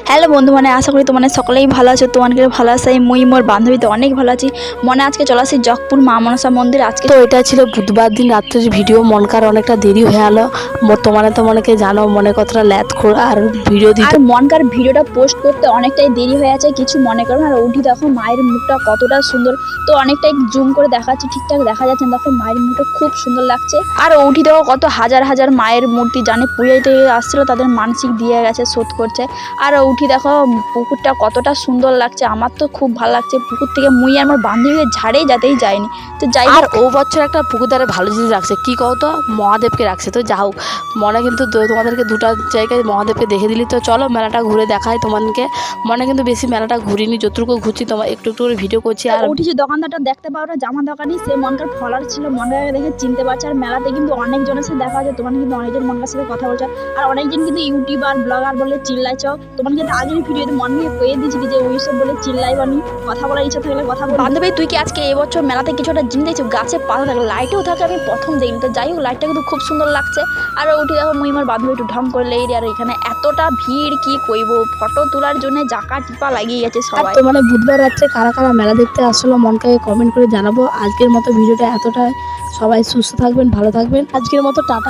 Hello বন্ধু, আশা করি তোমার সকলেই ভালো আছো। তোমাকে ভালো আছে মুই মোর বান্ধবী তো অনেক ভালো আছি। আজকে চলে আসি জগপুর মা মনসা মন্দির। আজকে তো এটা ছিল বুধবার দিন রাত্রের ভিডিও। মনকার অনেকটা দেরি হয়ে গেল। তো মনেকে জানো মনে কতটা ল্যাথ আর ভিডিও আর দিতে। মনকার ভিডিওটা পোস্ট করতে অনেকটাই দেরি হয়ে আছে, কিছু মনে করো না। আর উঠি দেখো মায়ের মুখটা কতটা সুন্দর, তো অনেকটাই জুম করে দেখাচ্ছি, ঠিকঠাক দেখা যাচ্ছে না। দেখো মায়ের মুখটা খুব সুন্দর লাগছে। আর উঠি দেখো কত হাজার হাজার মায়ের মূর্তি জানে পুজোতে আসছিল, তাদের মানসিক দিয়ে গেছে, শোধ করছে। আর উঠি দেখো পুকুরটা কতটা সুন্দর লাগছে, আমার তো খুব ভালো লাগছে। পুকুর থেকে মুই আর আমার বান্ধবীদের ঝাড়েই যেতেই যায়নি। তো যাই আর হোক, ও বছর একটা পুকুর ধারে ভালো জিনিস রাখছে, কি কও তো, মহাদেবকে রাখছে। তো যা হোক, মনে কিন্তু তোমাদেরকে দুটা জায়গায় মহাদেবকে দেখে দিলি। তো চলো মেলাটা ঘুরে দেখাই তোমাদেরকে। মনে কিন্তু বেশি মেলাটা ঘুরিনি, যতটুকু ঘুরছি তোমার একটু একটু করে ভিডিও করছি। আর উঠেছি দোকানদারটা দেখতে পাও না, জামা দোকানি, সে মনকার ফলার ছিল, মনকারকে দেখে চিনতে পারছে। আর মেলাতে কিন্তু অনেকজনের সাথে দেখা যায়, তোমার কিন্তু অনেকজন মনকার সাথে কথা বলছে। আর অনেকজন কিন্তু ইউটিউবার ব্লগার বলে চিল্লাইছ। তোমার কিন্তু আগের ভিডিওতে মনকে কয়ে দিয়েছিলি যে ওই সব বলে চিল্লাইবানি, কথা বলার ইচ্ছা থাকলে কথা বল। বান্ধবী তুই কি আজকে এবছর মেলাতে কিছু একটা জিনিস দেখছো? গাছে পাতা থাকে, লাইটেও থাকে, আমি প্রথম দেখিনি। তো যাই হোক, লাইটটা কিন্তু খুব সুন্দর লাগছে। আর উঠে দেখো মুই আমার বান্ধবী একটু ঢং করলে। আর এখানে এতটা ভিড় কি কইব, ফটো তোলার জন্য জাকা টিপা লাগিয়ে গেছে সবাই। তো বুধবার রাত্রে কারা কারা মেলা দেখতে আসলো মনকে কমেন্ট করে জানাবো। আজকের মতো ভিডিওটা এতটাই। সবাই সুস্থ থাকবেন, ভালো থাকবেন। আজকের মতো টাটা।